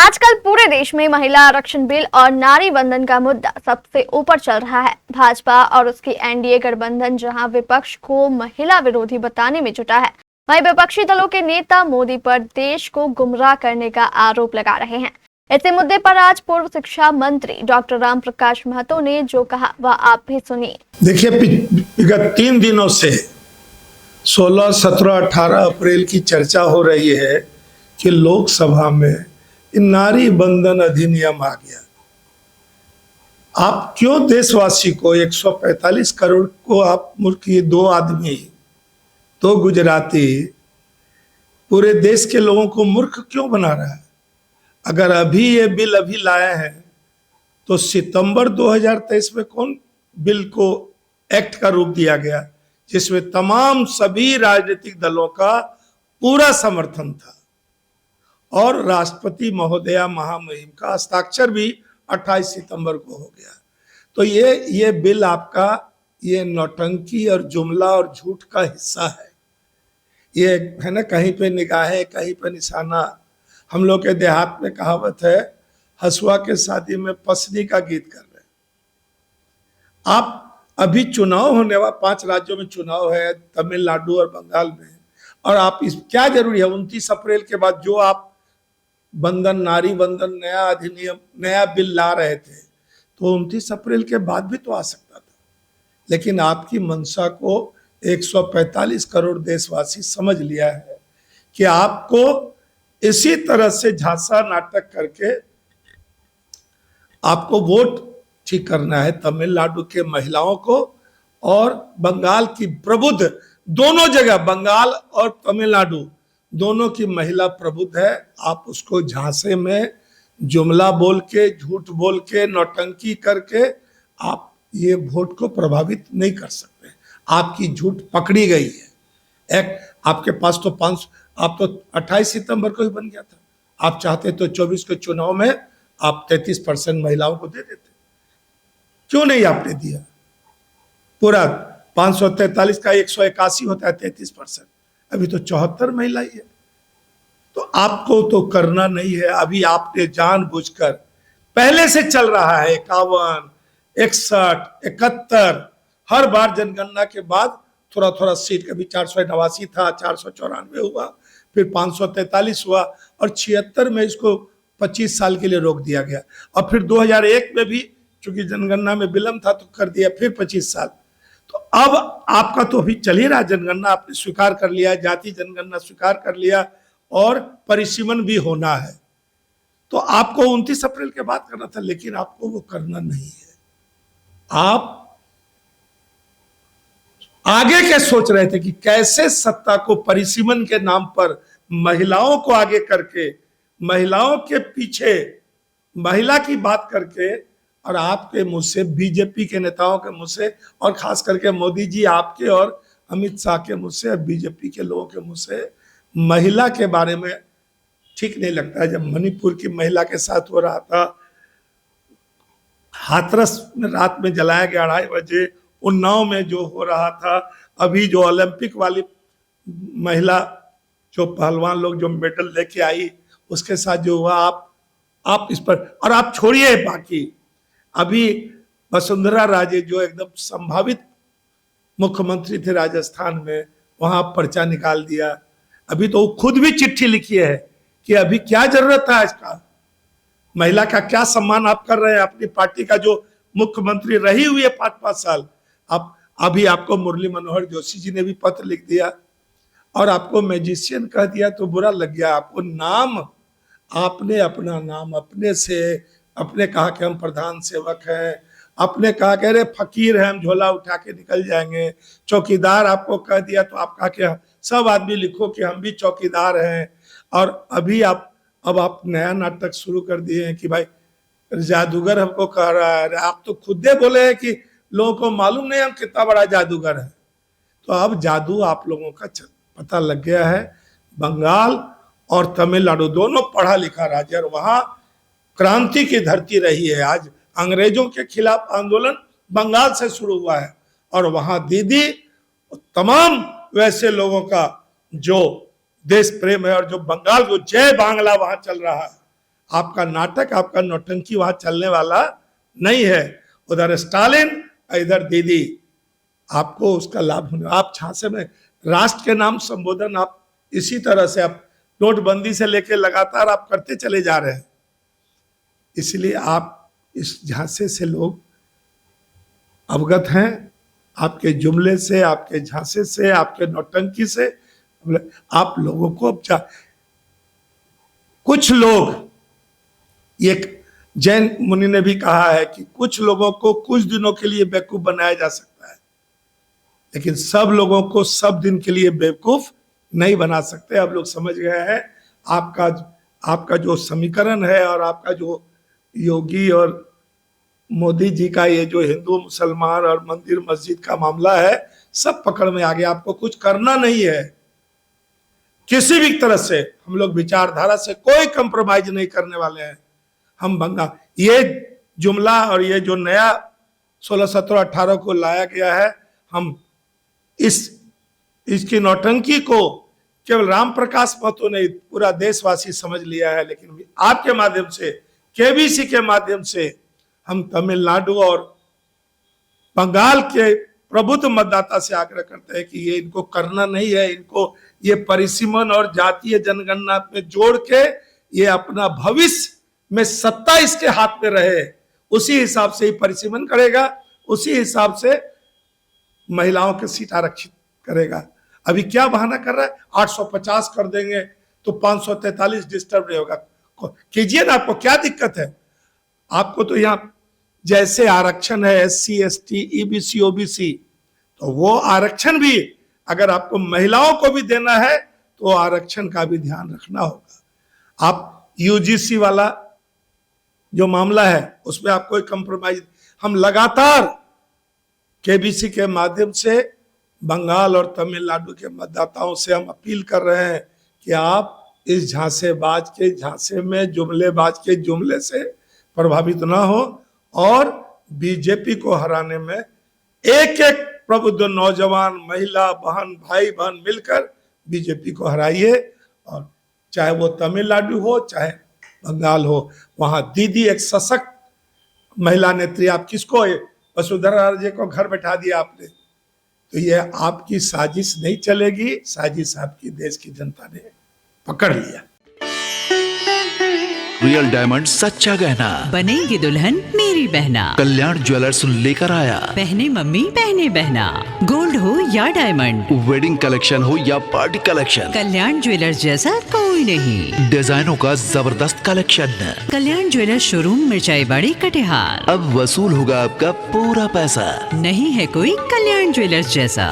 आजकल पूरे देश में महिला आरक्षण बिल और नारी बंधन का मुद्दा सबसे ऊपर चल रहा है। भाजपा और उसकी एनडीए गठबंधन जहां विपक्ष को महिला विरोधी बताने में जुटा है, वहीं विपक्षी दलों के नेता मोदी पर देश को गुमराह करने का आरोप लगा रहे हैं। इसी मुद्दे पर आज पूर्व शिक्षा मंत्री डॉक्टर राम प्रकाश महतो ने जो कहा वह आप भी सुनिए। देखिए, विगत 3 दिनों से 16, 17, 18 अप्रैल की चर्चा हो रही है कि लोकसभा में नारी बंधन अधिनियम आ गया। आप क्यों देशवासी को 145 करोड़ को आप मूर्ख, 2 आदमी, 2 गुजराती पूरे देश के लोगों को मूर्ख क्यों बना रहा है? अगर अभी ये बिल लाए हैं तो सितंबर 2023 में कौन बिल को एक्ट का रूप दिया गया, जिसमें तमाम सभी राजनीतिक दलों का पूरा समर्थन था और राष्ट्रपति महोदया महामहिम का हस्ताक्षर भी 28 सितंबर को हो गया। तो ये बिल आपका ये नौटंकी और जुमला और झूठ का हिस्सा है। ये है ना, कहीं पे निगाहें कहीं पे निशाना। हम लोग के देहात में कहावत है, हसुआ के शादी में पसली का गीत कर रहे हैं। आप अभी चुनाव होने वाला, 5 राज्यों में चुनाव है, तमिलनाडु और बंगाल में, और आप इस क्या जरूरी है 29 अप्रैल के बाद जो आप बंधन, नारी बंधन, नया अधिनियम, नया बिल ला रहे थे, तो 29 अप्रैल के बाद भी तो आ सकता था। लेकिन आपकी मंशा को 145 करोड़ देशवासी समझ लिया है कि आपको इसी तरह से झांसा नाटक करके आपको वोट ठीक करना है तमिलनाडु के महिलाओं को और बंगाल की प्रबुद्ध, दोनों जगह बंगाल और तमिलनाडु दोनों की महिला प्रबुद्ध है। आप उसको झांसे में जुमला बोल के, झूठ बोल के, नौटंकी करके आप ये वोट को प्रभावित नहीं कर सकते। आपकी झूठ पकड़ी गई है। एक आपके पास तो 500, आप तो 28 सितंबर को ही बन गया था। आप चाहते तो 24 के चुनाव में आप 33% महिलाओं को दे देते, क्यों नहीं आपने दिया? पूरा 543 का 181 होता है 33%, अभी तो 74 महिला ही है। तो आपको तो करना नहीं है। अभी आपने जानबूझकर, पहले से चल रहा है 51, 61, 71, हर बार जनगणना के बाद थोड़ा थोड़ा सीट, कभी 489 था, 494 हुआ, फिर 543 हुआ और 76 में इसको 25 साल के लिए रोक दिया गया। और फिर 2001 में भी चूंकि जनगणना में विलंब था तो कर दिया, फिर 25 साल। तो अब आपका तो अभी चल ही रहा, जनगणना आपने स्वीकार कर लिया, जाति जनगणना स्वीकार कर लिया और परिसीमन भी होना है। तो आपको 29 अप्रैल के बाद करना था, लेकिन आपको वो करना नहीं है। आप आगे क्या सोच रहे थे कि कैसे सत्ता को परिसीमन के नाम पर महिलाओं को आगे करके, महिलाओं के पीछे महिला की बात करके, और आपके मुंह से, बीजेपी के नेताओं के मुंह से, और खास करके मोदी जी आपके और अमित शाह के मुंह से और बीजेपी के लोगों के मुंह से महिला के बारे में ठीक नहीं लगता है। जब मणिपुर की महिला के साथ हो रहा था, हाथरस में रात में जलाया गया 2:30 बजे, उन्नाव में जो हो रहा था, अभी जो ओलंपिक वाली महिला, जो पहलवान लोग जो मेडल लेके आई, उसके साथ जो हुआ, आप इस पर, और आप छोड़िए बाकी, अभी वसुंधरा राजे जो एकदम संभावित मुख्यमंत्री थे राजस्थान में, वहां पर्चा निकाल दिया। अभी तो खुद भी चिट्ठी लिखी है कि अभी क्या जरूरत है इसका, महिला का क्या सम्मान आप कर रहे हैं? अपनी पार्टी का जो मुख्यमंत्री रही हुई है 5-5 साल, आप अभी आपको मुरली मनोहर जोशी जी ने भी पत्र लिख दिया और आपको मैजिशियन कह दिया तो बुरा लग गया। आपको नाम, आपने अपना नाम अपने से, अपने कहा कि हम प्रधान सेवक हैं, अपने कहा कह रहे फकीर हैं, हम झोला उठा के निकल जाएंगे। चौकीदार आपको कह दिया तो आप कहा कि सब आदमी लिखो कि हम भी चौकीदार हैं। और अभी अब आप नया नाटक शुरू कर दिए हैं कि भाई जादूगर हमको कह रहा है। आप तो खुद ही बोले हैं कि लोगों को मालूम नहीं हम कितना बड़ा जादूगर है। तो अब जादू आप लोगों का पता लग गया है। बंगाल और तमिलनाडु दोनों पढ़ा लिखा राज्य, और वहां क्रांति की धरती रही है। आज अंग्रेजों के खिलाफ आंदोलन बंगाल से शुरू हुआ है और वहां दीदी तमाम वैसे लोगों का जो देश प्रेम है और जो बंगाल को जय बांग्ला वहां चल रहा है। आपका नाटक, आपका नौटंकी वहां चलने वाला नहीं है। उधर स्टालिन, इधर दीदी, आपको उसका लाभ होने, आप झांसे में राष्ट्र के नाम संबोधन आप इसी तरह से आप नोटबंदी से लेकर लगातार आप करते चले जा रहे हैं। इसलिए आप इस झांसे से लोग अवगत हैं, आपके जुमले से, आपके झांसे से, आपके नौटंकी से। आप लोगों को कुछ लोग, ये जैन मुनि ने भी कहा है कि कुछ लोगों को कुछ दिनों के लिए बेवकूफ बनाया जा सकता है, लेकिन सब लोगों को सब दिन के लिए बेवकूफ नहीं बना सकते। अब लोग समझ गए हैं आपका जो समीकरण है और आपका जो योगी और मोदी जी का ये जो हिंदू मुसलमान और मंदिर मस्जिद का मामला है, सब पकड़ में आ गया। आपको कुछ करना नहीं है किसी भी तरह से। हम लोग विचारधारा से कोई कंप्रोमाइज नहीं करने वाले हैं। हम बंगा ये जुमला और ये जो नया 16, 17, 18 को लाया गया है, हम इसकी नौटंकी को केवल राम प्रकाश महतो नहीं, पूरा देशवासी समझ लिया है। लेकिन आपके माध्यम से, केबीसी के माध्यम से, हम तमिलनाडु और बंगाल के प्रबुद्ध मतदाता से आग्रह करते हैं कि ये इनको करना नहीं है। इनको ये परिसीमन और जातीय जनगणना में जोड़ के ये अपना भविष्य में सत्ता इसके हाथ में रहे, उसी हिसाब से ही परिसीमन करेगा, उसी हिसाब से महिलाओं के सीट आरक्षित करेगा। अभी क्या बहाना कर रहा है, 850 कर देंगे तो 543 डिस्टर्ब नहीं होगा। कीजिए ना, आपको क्या दिक्कत है? आपको तो यहाँ जैसे आरक्षण है SC, ST, EBC, OBC, तो वो आरक्षण भी अगर आपको महिलाओं को भी देना है तो आरक्षण का भी ध्यान रखना होगा। आप UGC वाला जो मामला है उसमें आप कोई कंप्रोमाइज, हम लगातार KBC के माध्यम से बंगाल और तमिलनाडु के मतदाताओं से हम अपील कर रहे हैं कि आप इस झांसेबाज के झांसे में, जुमलेबाज के जुमले से प्रभावित ना हो और बीजेपी को हराने में एक एक प्रबुद्ध नौजवान, महिला, बहन, भाई बहन मिलकर बीजेपी को हराइए। और चाहे वो तमिलनाडु हो चाहे बंगाल हो, वहां दीदी एक सशक्त महिला नेत्री, आप किसको, वसुंधरा राजे को घर बैठा दिया आपने, तो ये आपकी साजिश नहीं चलेगी। साजिश आपकी देश की जनता ने पकड़ लिया। रियल डायमंड, सच्चा गहना, बनेगी दुल्हन मेरी बहना। कल्याण ज्वेलर्स लेकर आया। पहने मम्मी पहने बहना, गोल्ड हो या डायमंड, वेडिंग कलेक्शन हो या पार्टी कलेक्शन, कल्याण ज्वेलर्स जैसा कोई नहीं। डिजाइनों का जबरदस्त कलेक्शन। कल्याण ज्वेलर्स शोरूम, मिर्चाई बाड़ी, कटिहार। अब वसूल होगा आपका पूरा पैसा। नहीं है कोई कल्याण ज्वेलर्स जैसा।